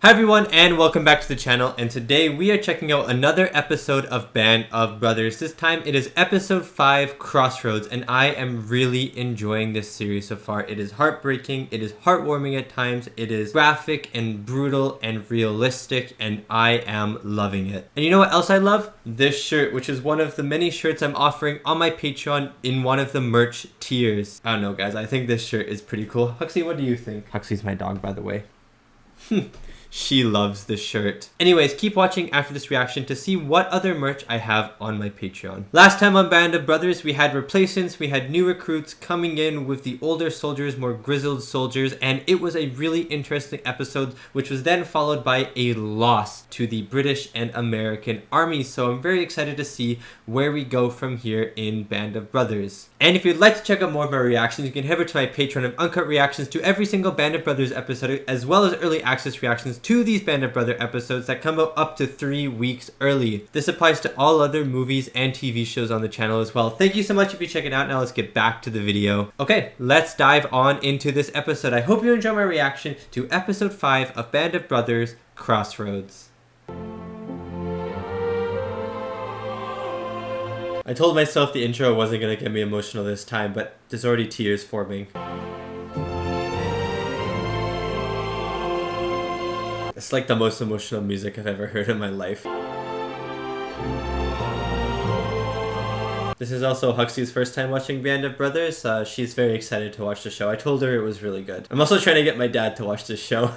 Hi everyone and welcome back to the channel, and today we are checking out another episode of Band of Brothers. This time it is episode 5, Crossroads, and I am really enjoying this series so far. It is heartbreaking, it is heartwarming at times, it is graphic and brutal and realistic, and I am loving it. And you know what else I love? This shirt, which is one of the many shirts I'm offering on my Patreon in one of the merch tiers. I don't know guys, I think this shirt is pretty cool. Huxley, what do you think? Huxley's my dog, by the way. She loves this shirt. Anyways, keep watching after this reaction to see what other merch I have on my Patreon. Last time on Band of Brothers, we had replacements, we had new recruits coming in with the older soldiers, more grizzled soldiers, and it was a really interesting episode, which was then followed by a loss to the British and American armies. So I'm very excited to see where we go from here in Band of Brothers. And if you'd like to check out more of my reactions, you can head over to my Patreon of uncut reactions to every single Band of Brothers episode, as well as early access reactions to these Band of Brothers episodes that come out up to 3 weeks early. This applies to all other movies and TV shows on the channel as well. Thank you so much if you check it out. Now let's get back to the video. Okay, let's dive on into this episode. I hope you enjoy my reaction to episode 5 of Band of Brothers, Crossroads. I told myself the intro wasn't going to get me emotional this time, but there's already tears forming. It's like the most emotional music I've ever heard in my life. This is also Huxley's first time watching Band of Brothers. She's very excited to watch the show. I told her it was really good. I'm also trying to get my dad to watch this show.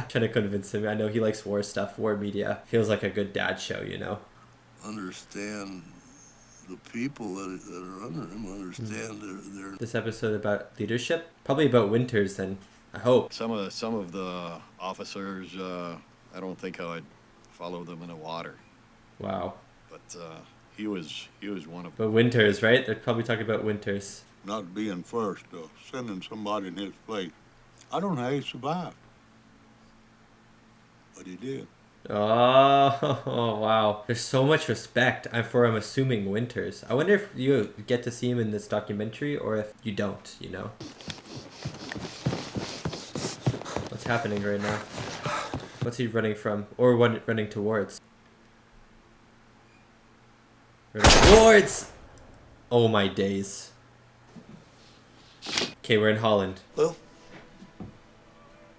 Trying to convince him. I know he likes war stuff, war media. Feels like a good dad show, you know? Understand the people that are under him, understand their... This episode about leadership? Probably about Winters then. I hope. Some of the officers, I don't think I would follow them in the water. Wow. But he was one of them. But Winters, right? They're probably talking about Winters. Not being first, sending somebody in his place. I don't know how he survived. But he did. Oh, wow. There's so much respect for, I'm assuming, Winters. I wonder if you get to see him in this documentary or if you don't, you know? What's happening right now? What's he running from? Or running towards? Running towards! Oh my days. Okay, we're in Holland. Lou?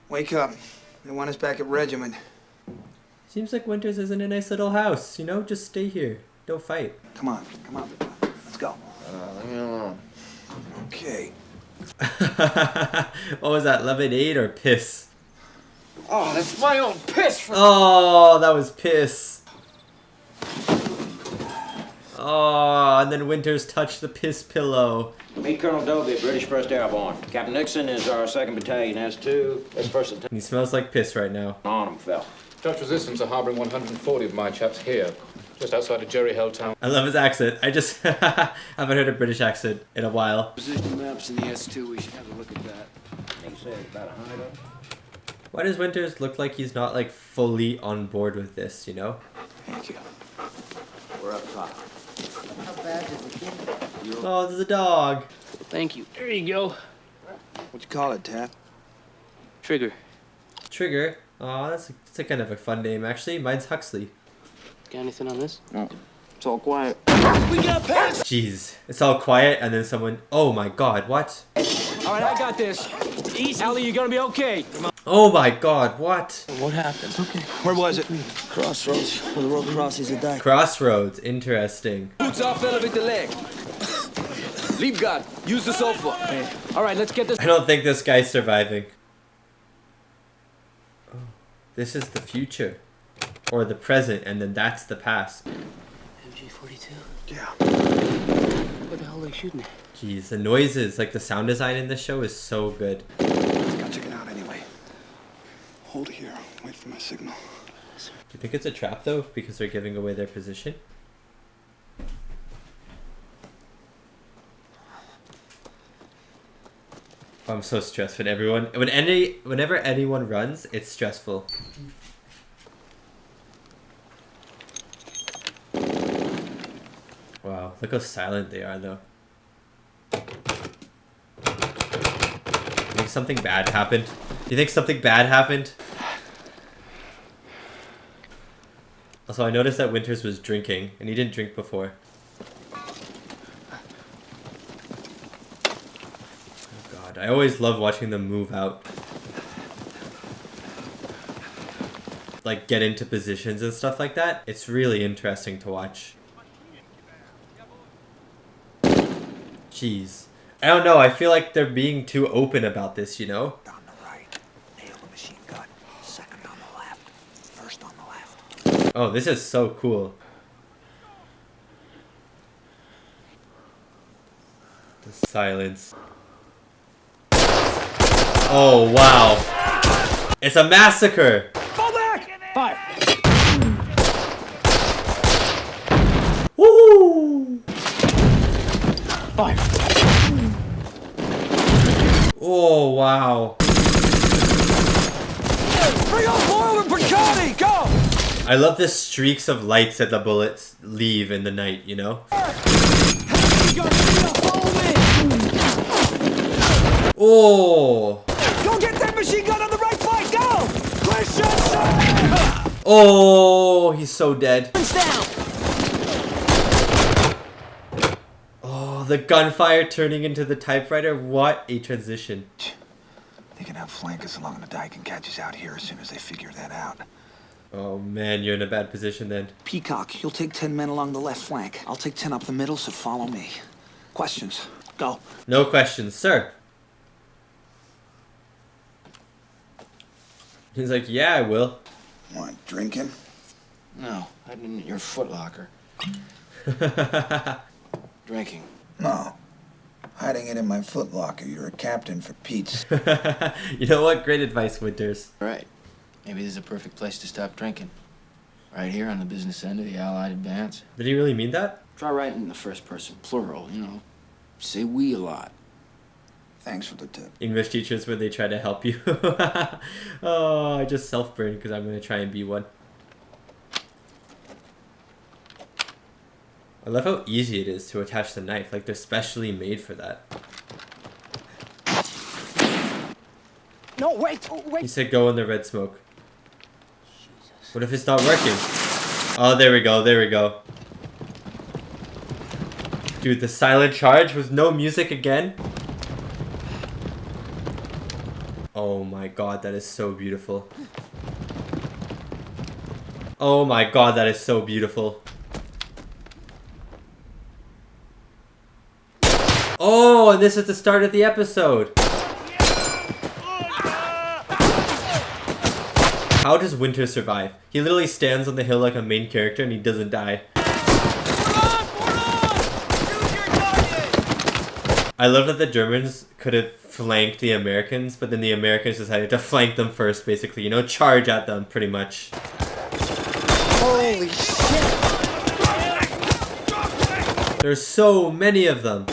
Wake up. They want us back at regiment. Seems like Winters is in a nice little house, you know? Just stay here. Don't fight. Come on. Let's go. Leave me alone. Okay. What was that, lemonade or piss? Oh, that's my own piss! Oh, that was piss. Oh, and then Winters touched the piss pillow. Meet Colonel Dobie, British 1st Airborne. Captain Nixon is our 2nd Battalion, S2. That's 1st Battalion. He smells like piss right now. On him, fell. Dutch resistance are harboring 140 of my chaps here, just outside of Jerry Hill town. I love his accent. I just haven't heard a British accent in a while. Position maps in the S2, we should have a look at that. They say it's about 100 of them. Why does Winters look like he's not like fully on board with this, you know? Thank you. We're up top. How bad does it get? Oh, there's a dog. Thank you. There you go. What'd you call it, Tap? Trigger. Trigger. Oh, that's a kind of a fun name, actually. Mine's Huxley. Got anything on this? No. It's all quiet. We got pants! Jeez. It's all quiet, and then someone... Oh my god, what? All right, I got this. Easy. Ellie, you're gonna be okay. Oh my god, what? What happened? Okay. Where was it? Crossroads, where the road crosses the dike. Crossroads. Interesting. Boots off, elevate the leg. Leave guard. Use the sofa. Hey. All right, let's get this. I don't think this guy's surviving. Oh, this is the future. Or the present, and then that's the past. MG-42? Yeah. What the hell are they shooting at? Jeez, the noises, like the sound design in this show is so good. Got chicken out anyway. Hold it here. Wait for my signal. Do you think it's a trap though, because they're giving away their position? Oh, I'm so stressed whenever anyone runs, it's stressful. Wow, look how silent they are though. Think something bad happened? You think something bad happened? Also, I noticed that Winters was drinking, and he didn't drink before. Oh god, I always love watching them move out. Like, get into positions and stuff like that. It's really interesting to watch. Jeez. I don't know, I feel like they're being too open about this, you know? On the right. Nail the machine gun. Second on the left. First on the left. Oh, this is so cool. The silence. Oh, wow. It's a massacre! Fall back! Fire! Woo! Fire! Oh, wow. Bring on Boyle and Bricotti! Go! I love the streaks of lights that the bullets leave in the night, you know? Oh! Go get that machine gun on the right flank! Go! Clear shot, sir! Oh, he's so dead. Down! Oh, the gunfire turning into the typewriter. What a transition. They can outflank us along the dike and catch us out here as soon as they figure that out. Oh man, you're in a bad position then. Peacock, you'll take 10 men along the left flank. I'll take 10 up the middle, so follow me. Questions? Go. No questions, sir. He's like, yeah, I will. Want drinking? No, hiding in your footlocker. Drinking. No. Hiding it in my footlocker. You're a captain for Pete's. You know what? Great advice, Winters. Right. Maybe this is a perfect place to stop drinking. Right here on the business end of the Allied advance. Did he really mean that? Try writing in the first person, plural, you know. Say we a lot. Thanks for the tip. English teachers where they try to help you. Oh, I just self-burned because I'm going to try and be one. I love how easy it is to attach the knife. Like, they're specially made for that. No, wait! Oh, wait! He said go in the red smoke. What if it's not working? Oh, there we go, there we go. Dude, the silent charge with no music again? Oh my god, that is so beautiful. Oh my god, that is so beautiful. Oh, and this is the start of the episode. How does Winter survive? He literally stands on the hill like a main character and he doesn't die. I love that the Germans could have flanked the Americans, but then the Americans decided to flank them first, basically. You know, charge at them, pretty much. Holy shit! There's so many of them.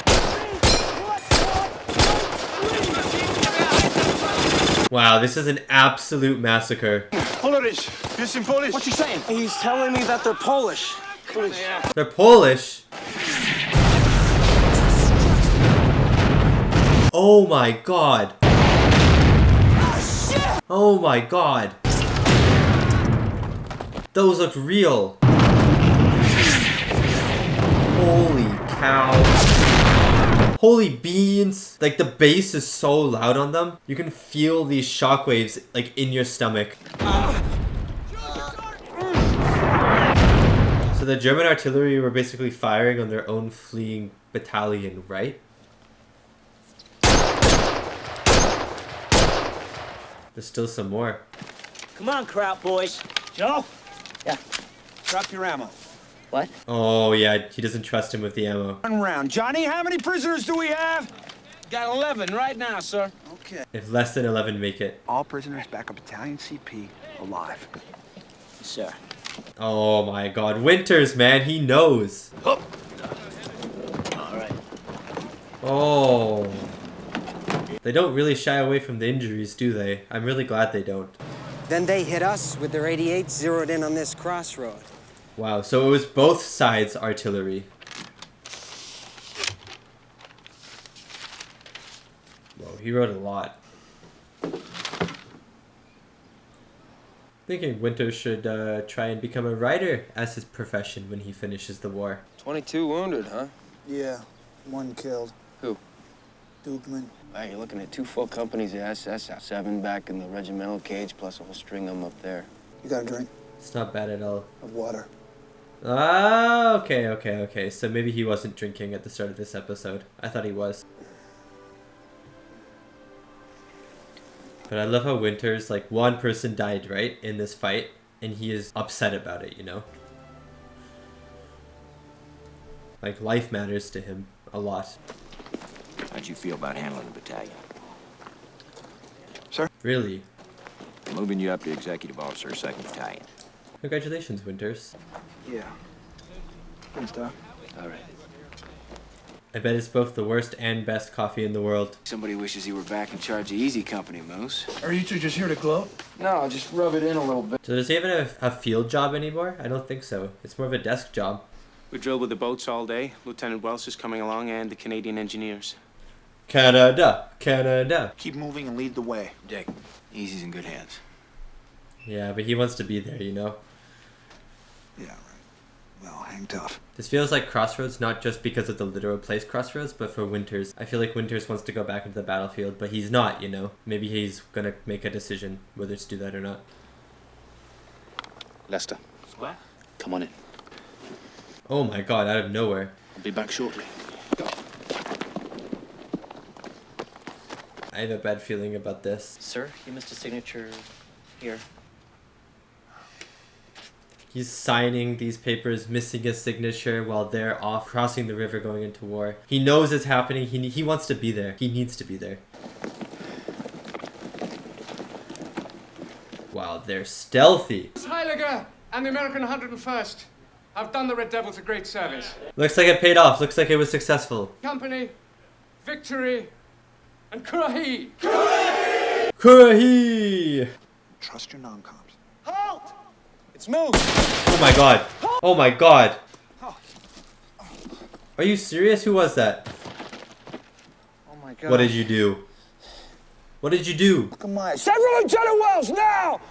Wow, this is an absolute massacre. Polish! What's he saying? He's telling me that they're Polish. They're Polish? Oh my god. Oh my god. Those look real. Holy cow. Holy beans. Like, the bass is so loud on them. You can feel these shockwaves, like, in your stomach. So the German artillery were basically firing on their own fleeing battalion, right? There's still some more. Come on, Kraut boys. Joe? Yeah. Drop your ammo. What? Oh yeah, he doesn't trust him with the ammo. One round. Johnny, how many prisoners do we have? Got 11 right now, sir. Okay. If less than 11 make it. All prisoners back up Battalion CP alive. Yes, sir. Oh my god, Winters, man, he knows. All right. Oh. They don't really shy away from the injuries, do they? I'm really glad they don't. Then they hit us with their 88 zeroed in on this crossroad. Wow, so it was both sides' artillery. Whoa, he wrote a lot. Thinking Winter should try and become a writer as his profession when he finishes the war. 22 wounded, huh? Yeah, one killed. Who? Dukeman. Wow, you're looking at 2 full companies of SS, 7 back in the regimental cage, plus a whole string of them up there. You got a drink? It's not bad at all. Of water. Ah, okay. So maybe he wasn't drinking at the start of this episode. I thought he was. But I love how Winter's like, one person died, right, in this fight, and he is upset about it, you know? Like, life matters to him a lot. How'd you feel about handling the battalion? Sir? Really? Moving you up to executive officer, 2nd Battalion. Congratulations, Winters. Yeah. Thanks, Doc. All right. I bet it's both the worst and best coffee in the world. Somebody wishes he were back in charge of Easy Company, Moose. Are you two just here to gloat? No, just rub it in a little bit. So does he even have a field job anymore? I don't think so. It's more of a desk job. We drilled with the boats all day. Lieutenant Wells is coming along and the Canadian engineers. Canada. Canada. Keep moving and lead the way. Dick, Easy's in good hands. Yeah, but he wants to be there, you know? Yeah, right. Well, hang tough. This feels like Crossroads, not just because of the literal place Crossroads, but for Winters. I feel like Winters wants to go back into the battlefield, but he's not, you know? Maybe he's gonna make a decision whether to do that or not. Lester. What? Come on in. Oh my god, out of nowhere. I'll be back shortly. I have a bad feeling about this. Sir, you missed a signature here. He's signing these papers, missing a signature while they're off crossing the river going into war. He knows it's happening. He wants to be there. He needs to be there. Wow, they're stealthy. Heiliger and the American 101st. I've done the Red Devils a great service. Looks like it paid off. Looks like it was successful. Company, victory, and Kurahi! Kurahi! Trust your non-coms. Halt! It's Moose! Oh my god. Oh my god. Are you serious? Who was that? Oh my god. What did you do? What did you do? Look at my... Several Lieutenant Wells, now!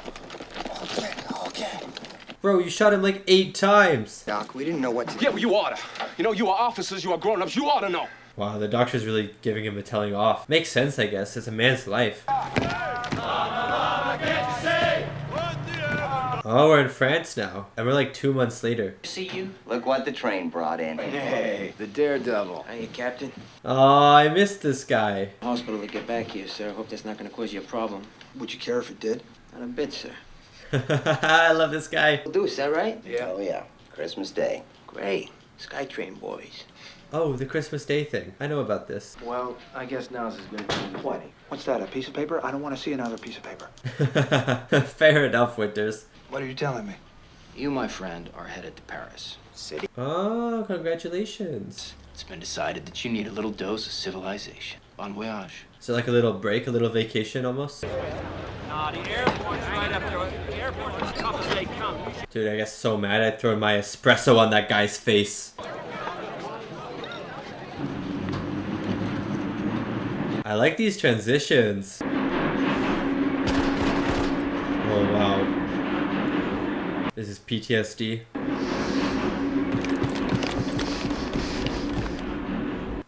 Okay. Bro, you shot him like 8 times. Doc, we didn't know what to Yeah, well, you oughta. You know, you are officers, you are grown-ups, you oughta know. Wow, the doctor's really giving him a telling off. Makes sense, I guess. It's a man's life. Oh, we're in France now. And we're like 2 months later. See you? Look what the train brought in. Hey, the Daredevil. Hey, Captain. Oh, I missed this guy. Hospital to get back here, sir. Hope that's not going to cause you a problem. Would you care if it did? Not a bit, sir. I love this guy. Will do, is that right? Yeah. Oh, yeah. Christmas Day. Great. Skytrain boys. Oh, the Christmas Day thing. I know about this. Well, I guess now's as good a time as What? What's that, a piece of paper? I don't want to see another piece of paper. Fair enough, Winters. What are you telling me? You, my friend, are headed to Paris. City. Oh, congratulations. It's been decided that you need a little dose of civilization. Bon voyage. So like a little break, a little vacation almost? Nah, the airport's right up there. The airport's as tough as they come. Dude, I get so mad I'd throw my espresso on that guy's face. I like these transitions. Oh, wow. This is PTSD.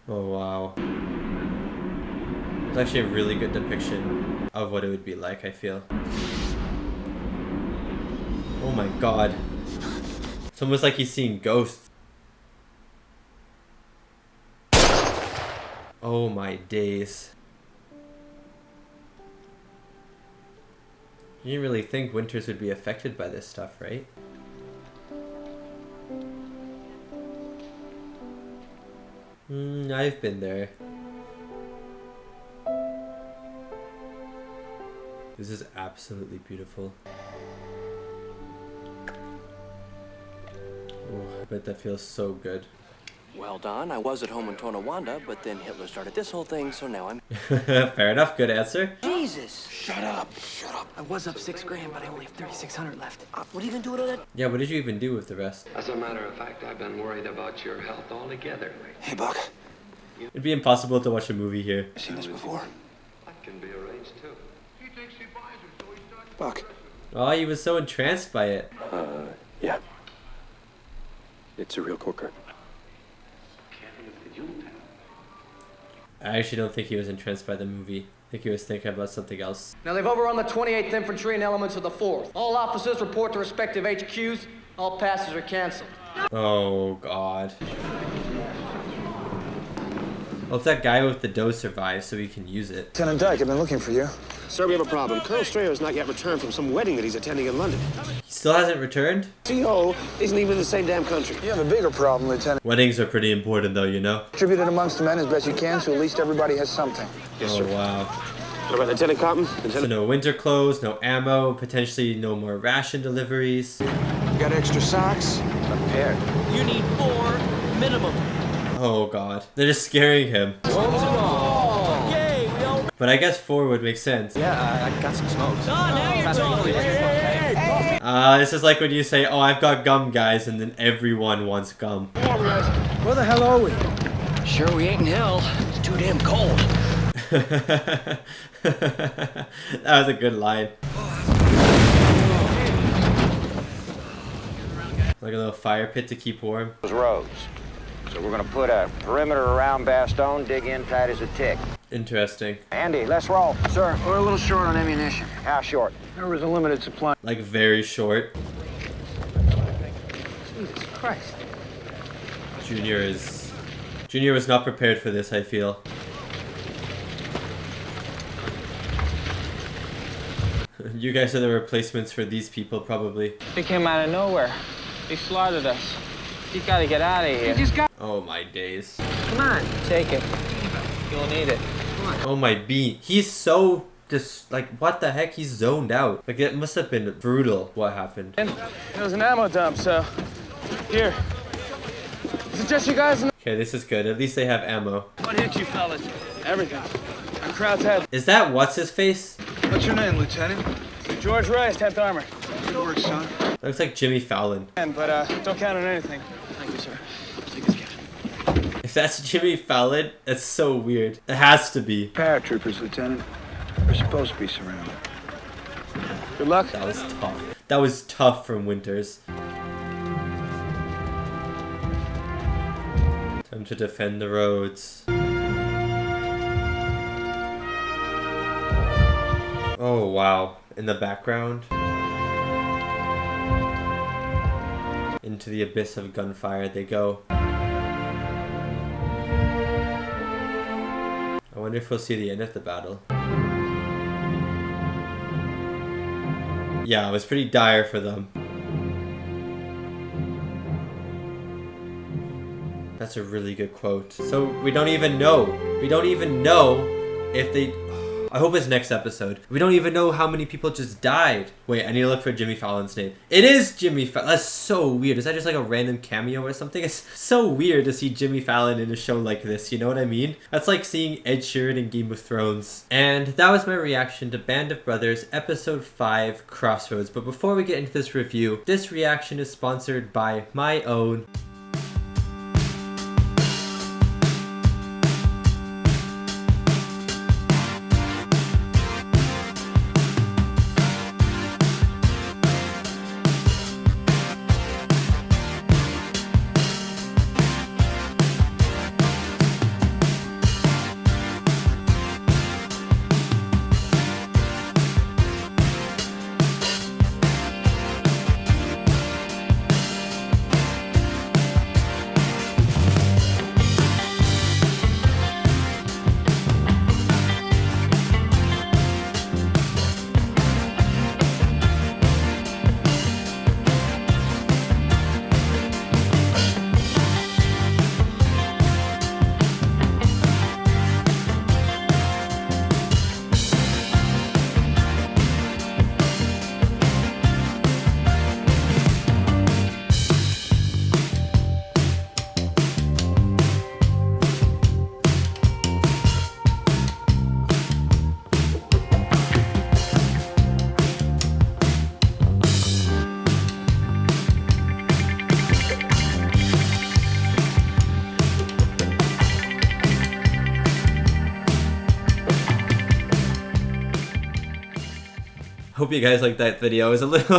Oh, wow. It's actually a really good depiction of what it would be like, I feel. Oh my god. It's almost like he's seeing ghosts. Oh my days. You didn't really think Winters would be affected by this stuff, right? I've been there. This is absolutely beautiful. Oh, I bet that feels so good. Well, Don, I was at home in Tonawanda, but then Hitler started this whole thing, so now I'm... Fair enough, good answer. Jesus! Shut up! Shut up! I was up $6 grand, but I only have 3,600 left. What are you gonna do with all that? Yeah, what did you even do with the rest? As a matter of fact, I've been worried about your health altogether. Hey, Buck. It'd be impossible to watch a movie here. I've seen this before. That can be arranged too. Buck. Oh, he was so entranced by it. Yeah. It's a real corker. I actually don't think he was entranced by the movie. I think he was thinking about something else. Now they've overrun the 28th Infantry and elements of the 4th. All officers report to respective HQs. All passes are canceled. Oh, God. Well, if that guy with the dough survives so he can use it. Lieutenant Dyke, I've been looking for you. Sir, we have a problem. Colonel Strayer has not yet returned from some wedding that he's attending in London. He still hasn't returned? CO isn't even in the same damn country. You have a bigger problem, Lieutenant. Weddings are pretty important though, you know? Distribute it amongst the men as best you can, so at least everybody has something. Yes, Oh, sir. wow. What about Lieutenant Cotton? So no winter clothes, no ammo, potentially no more ration deliveries. Got extra socks? Prepared. You need 4 minimum. Oh, God. They're just scaring him. Yay, we all... But I guess 4 would make sense. Yeah, I got some smokes. Oh, now you're talking. This is like when you say, oh, I've got gum, guys, and then everyone wants gum. Where the hell are we? Sure we ain't in hell. It's too damn cold. That was a good line. Like a little fire pit to keep warm. Those roads. So we're gonna put a perimeter around Bastogne, dig in tight as a tick. Interesting. Andy, let's roll. Sir, we're a little short on ammunition. How short? There was a limited supply. Like very short. Jesus Christ. Junior was not prepared for this, I feel. You guys are the replacements for these people, probably. They came out of nowhere. They slaughtered us. You gotta get out of here. Oh my days. Come on, take it. You'll need it. Oh my bean. He's so just like, what the heck? He's zoned out. Like, it must have been brutal what happened. And there was an ammo dump, so here. Is it just you guys? Okay, this is good. At least they have ammo. What hit you fellas? Everything. Our crowd's head. Is that what's his face? What's your name, Lieutenant? George Rice, 10th Armor. Good work, son. Looks like Jimmy Fallon. But don't count on anything. Thank you, sir. Take this, Captain. If that's Jimmy Fallon, that's so weird. It has to be. Paratroopers, Lieutenant. We're supposed to be surrounded. Good luck. That was tough. That was tough from Winters. Time to defend the roads. Oh, wow. In the background. Into the abyss of gunfire they go. I wonder if we'll see the end of the battle. Yeah, it was pretty dire for them. That's a really good quote. So we don't even know. We don't even know if they... I hope it's next episode. We don't even know how many people just died. Wait, I need to look for Jimmy Fallon's name. It is Jimmy Fallon. That's so weird. Is that just like a random cameo or something? It's so weird to see Jimmy Fallon in a show like this. You know what I mean? That's like seeing Ed Sheeran in Game of Thrones. And that was my reaction to Band of Brothers episode 5 Crossroads. But before we get into this review, this reaction is sponsored by my own hope you guys like that video. It was a little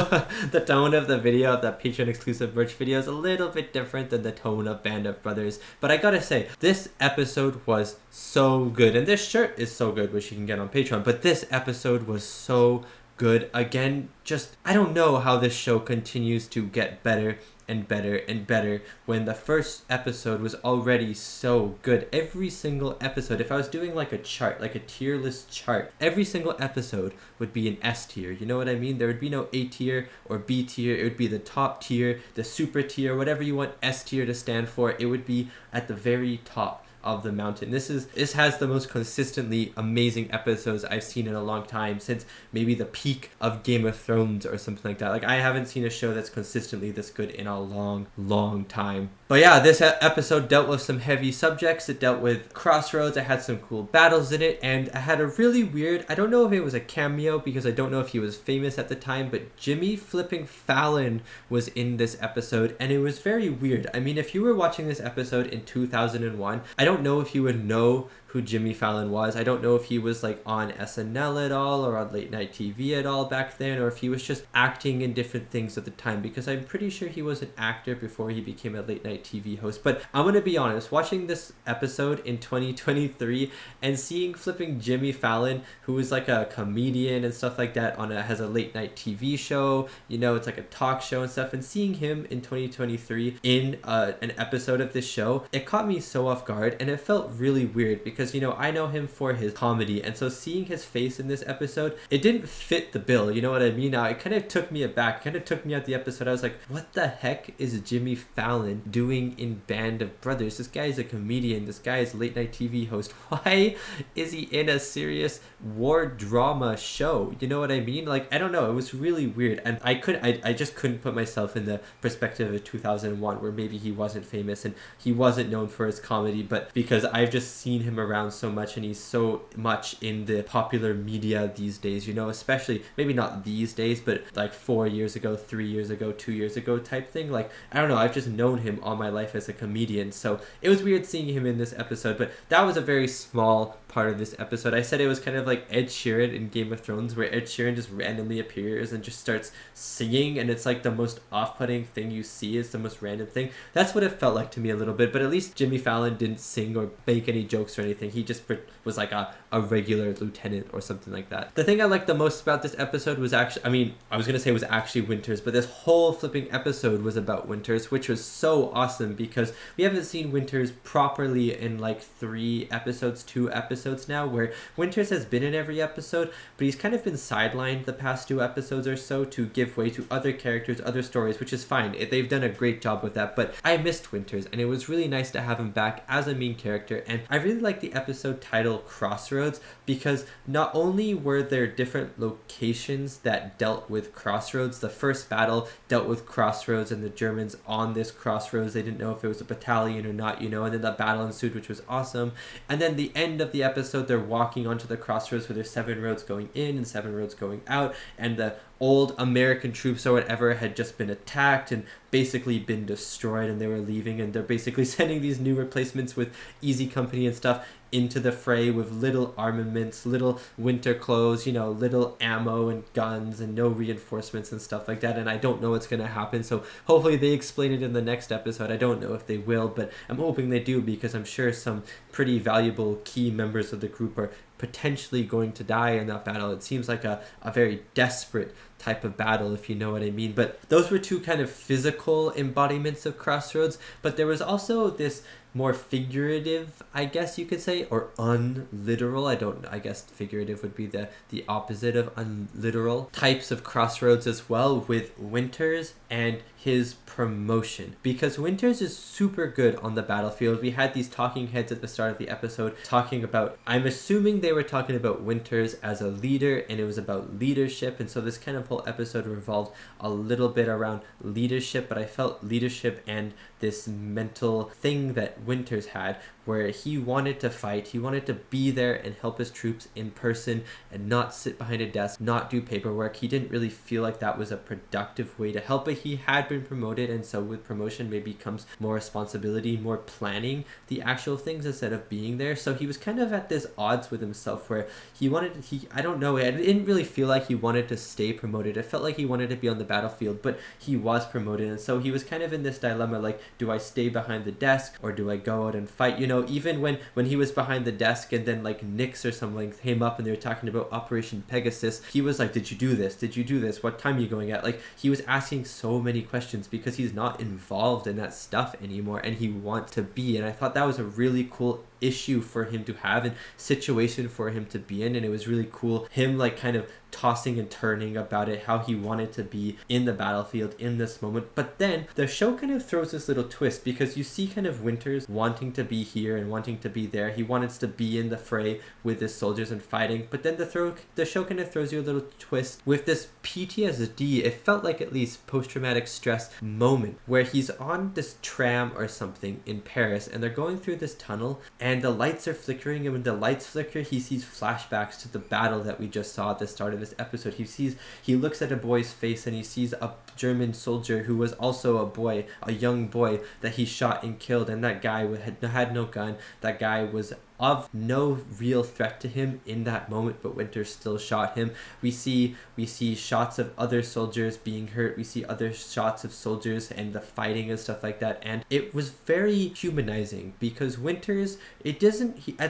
the tone of the video of that Patreon exclusive merch video is a little bit different than the tone of Band of Brothers, but I gotta say this episode was so good, and this shirt is so good, which you can get on Patreon, but this episode was so good. Again, just I don't know how this show continues to get better and better and better when the first episode was already so good. Every single episode, if I was doing like a chart, like a tier list chart, every single episode would be an S tier. You know what I mean? There would be no A tier or B tier. It would be the top tier, the super tier, whatever you want S tier to stand for. It would be at the very top of the mountain. This has the most consistently amazing episodes I've seen in a long time, since maybe the peak of Game of Thrones or something like that. Like, I haven't seen a show that's consistently this good in a long time. But yeah, this episode dealt with some heavy subjects. It dealt with Crossroads. I had some cool battles in it, and I had a really weird, I don't know if it was a cameo because I don't know if he was famous at the time, but Jimmy flipping Fallon was in this episode, and it was very weird. I mean, if you were watching this episode in 2001, I don't know if you would know who Jimmy Fallon was. I don't know if he was like on SNL at all or on late night TV at all back then, or if he was just acting in different things at the time, because I'm pretty sure he was an actor before he became a late night TV host. But I'm gonna be honest, watching this episode in 2023 and seeing flipping Jimmy Fallon, who is like a comedian and stuff like that, has a late night TV show, you know, it's like a talk show and stuff, and seeing him in 2023 in an episode of this show, it caught me so off guard, and it felt really weird because, you know, I know him for his comedy, and so seeing his face in this episode, it didn't fit the bill, you know what I mean? Now, it kind of took me aback, kind of took me out the episode. I was like, what the heck is Jimmy Fallon doing in Band of Brothers? This guy is a comedian, this guy is a late night TV host. Why is he in a serious war drama show? You know what I mean? Like, I don't know, it was really weird, and I just couldn't put myself in the perspective of 2001, where maybe he wasn't famous and he wasn't known for his comedy, but because I've just seen him around so much, and he's so much in the popular media these days, you know, especially maybe not these days, but like 4 years ago, 3 years ago, 2 years ago type thing. Like, I don't know, I've just known him all my life as a comedian, so it was weird seeing him in this episode. But that was a very small part of this episode. I said it was kind of like Ed Sheeran in Game of Thrones, where Ed Sheeran just randomly appears and just starts singing, and it's like the most off-putting thing you see, is the most random thing. That's what it felt like to me a little bit, but at least Jimmy Fallon didn't sing or make any jokes or anything. He just was like a regular lieutenant or something like that. The thing I liked the most about this episode was actually, I mean, I was gonna say it was actually Winters, but this whole flipping episode was about Winters, which was so awesome because we haven't seen Winters properly in like 2 episodes now, where Winters has been in every episode, but he's kind of been sidelined the past 2 episodes or so to give way to other characters, other stories, which is fine. They've done a great job with that, but I missed Winters, and it was really nice to have him back as a main character. And I really like the episode title Crossroads, because not only were there different locations that dealt with Crossroads, the first battle dealt with Crossroads and the Germans on this crossroads. They didn't know if it was a battalion or not, you know, and then the battle ensued, which was awesome. And then the end of the episode, they're walking onto the crossroads where there's 7 roads going in and 7 roads going out, and the old American troops or whatever had just been attacked and basically been destroyed, and they were leaving, and they're basically sending these new replacements with Easy Company and stuff into the fray with little armaments, little winter clothes, you know, little ammo and guns and no reinforcements and stuff like that. And I don't know what's going to happen, so hopefully they explain it in the next episode. I don't know if they will, but I'm hoping they do, because I'm sure some pretty valuable key members of the group are potentially going to die in that battle. It seems like a very desperate type of battle, if you know what I mean. But those were 2 kind of physical embodiments of Crossroads, but there was also this more figurative, I guess you could say, or unliteral, I guess figurative would be the opposite of unliteral, types of Crossroads as well, with Winters and his promotion, because Winters is super good on the battlefield. We had these talking heads at the start of the episode talking about, I'm assuming they were talking about Winters as a leader, and it was about leadership, and so this kind of whole episode revolved a little bit around leadership, but I felt leadership and this mental thing that Winters had, where he wanted to fight, he wanted to be there and help his troops in person and not sit behind a desk, not do paperwork. He didn't really feel like that was a productive way to help, but he had been promoted, and so with promotion maybe comes more responsibility, more planning the actual things instead of being there. So he was kind of at this odds with himself himself, where I don't know, it didn't really feel like he wanted to stay promoted. It felt like he wanted to be on the battlefield, but he was promoted, and so he was kind of in this dilemma, like, do I stay behind the desk or do I go out and fight? You know, even when he was behind the desk and then like Nix or something came up and they were talking about Operation Pegasus, he was like, did you do this? Did you do this? What time are you going at? Like, he was asking so many questions because he's not involved in that stuff anymore, and he wants to be. And I thought that was a really cool issue for him to have and situation for him to be in, and it was really cool him like kind of tossing and turning about it, how he wanted to be in the battlefield in this moment. But then the show kind of throws this little twist, because you see kind of Winters wanting to be here and wanting to be there. He wants to be in the fray with his soldiers and fighting, but then the show kind of throws you a little twist with this PTSD. It felt like at least post-traumatic stress moment where he's on this tram or something in Paris, and they're going through this tunnel and the lights are flickering, and when the lights flicker he sees flashbacks to the battle that we just saw at the start of this episode. He looks at a boy's face and he sees a German soldier who was also a young boy that he shot and killed, and that guy had no gun. That guy was of no real threat to him in that moment, but Winters still shot him. We see shots of other soldiers being hurt. We see other shots of soldiers and the fighting and stuff like that, and it was very humanizing because Winters,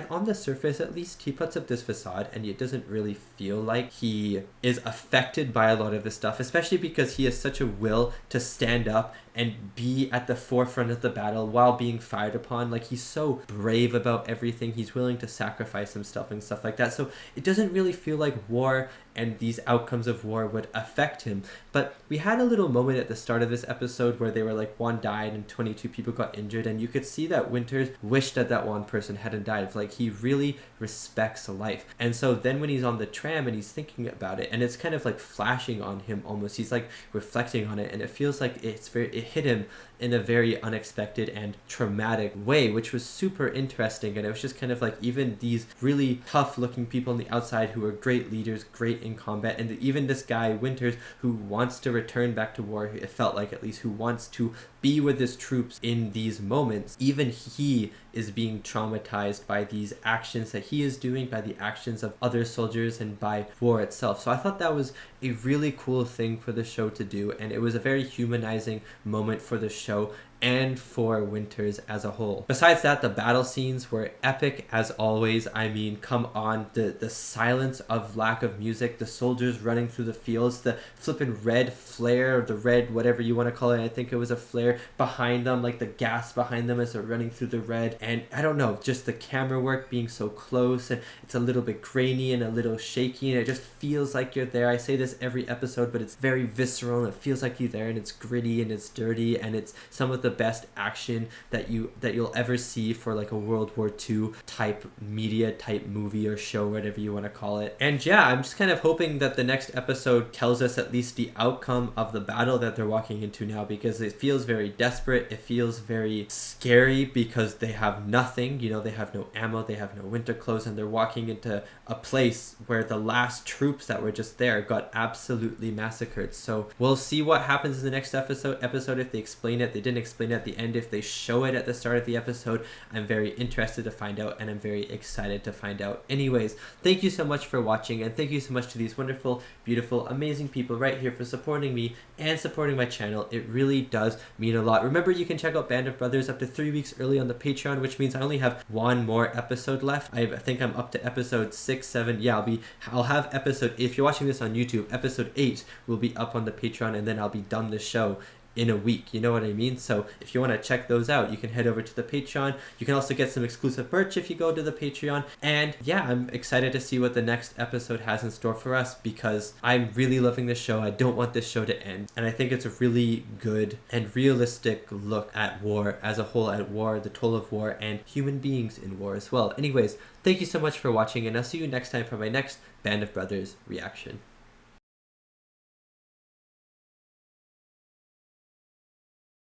on the surface at least, he puts up this facade and it doesn't really feel like he is affected by a lot of this stuff, especially because he has such a will to stand up and be at the forefront of the battle while being fired upon. Like, he's so brave about everything. He's willing to sacrifice himself and stuff like that. So it doesn't really feel like war and these outcomes of war would affect him. But we had a little moment at the start of this episode where they were like, one died and 22 people got injured, and you could see that Winters wished that one person hadn't died. Like, he really respects life. And so then when he's on the tram and he's thinking about it, and it's kind of like flashing on him almost, he's like reflecting on it, and it feels like it hit him in a very unexpected and traumatic way, which was super interesting. And it was just kind of like, even these really tough looking people on the outside who are great leaders, great in combat, and even this guy Winters who wants to return back to war, it felt like at least, who wants to be with his troops in these moments, even he is being traumatized by these actions that he is doing, by the actions of other soldiers, and by war itself. So I thought that was a really cool thing for the show to do, and it was a very humanizing moment for the show and for Winters as a whole. Besides that, the battle scenes were epic as always. I mean, come on, the silence of lack of music, the soldiers running through the fields, the flippin' red flare, or the red whatever you want to call it, I think it was a flare behind them, like the gas behind them as they're running through the red. And I don't know, just the camera work being so close, and it's a little bit grainy and a little shaky, and it just feels like you're there. I say this every episode, but it's very visceral, and it feels like you're there, and it's gritty and it's dirty, and it's some of the best action that you'll ever see for like a World War II type media type movie or show, whatever you want to call it. And yeah, I'm just kind of hoping that the next episode tells us at least the outcome of the battle that they're walking into now, because it feels very desperate. It feels very scary because they have nothing, you know, they have no ammo, they have no winter clothes, and they're walking into a place where the last troops that were just there got absolutely massacred. So we'll see what happens in the next episode if they explain it. They didn't explain it at the end. If they show it at the start of the episode, I'm very interested to find out, and I'm very excited to find out. Anyways, thank you so much for watching, and thank you so much to these wonderful, beautiful, amazing people right here for supporting me and supporting my channel. It really does mean a lot. Remember, you can check out Band of Brothers up to 3 weeks early on the Patreon, which means I only have one more episode left. I think I'm up to episode 6, 7. Yeah, I'll have episode, if you're watching this on YouTube, episode 8 will be up on the Patreon, and then I'll be done the show in a week, you know what I mean? So if you want to check those out, you can head over to the Patreon. You can also get some exclusive merch if you go to the Patreon. And yeah, I'm excited to see what the next episode has in store for us, because I'm really loving this show. I don't want this show to end, and I think it's a really good and realistic look at war as a whole, at war, the toll of war, and human beings in war as well. Anyways, thank you so much for watching, and I'll see you next time for my next Band of Brothers reaction.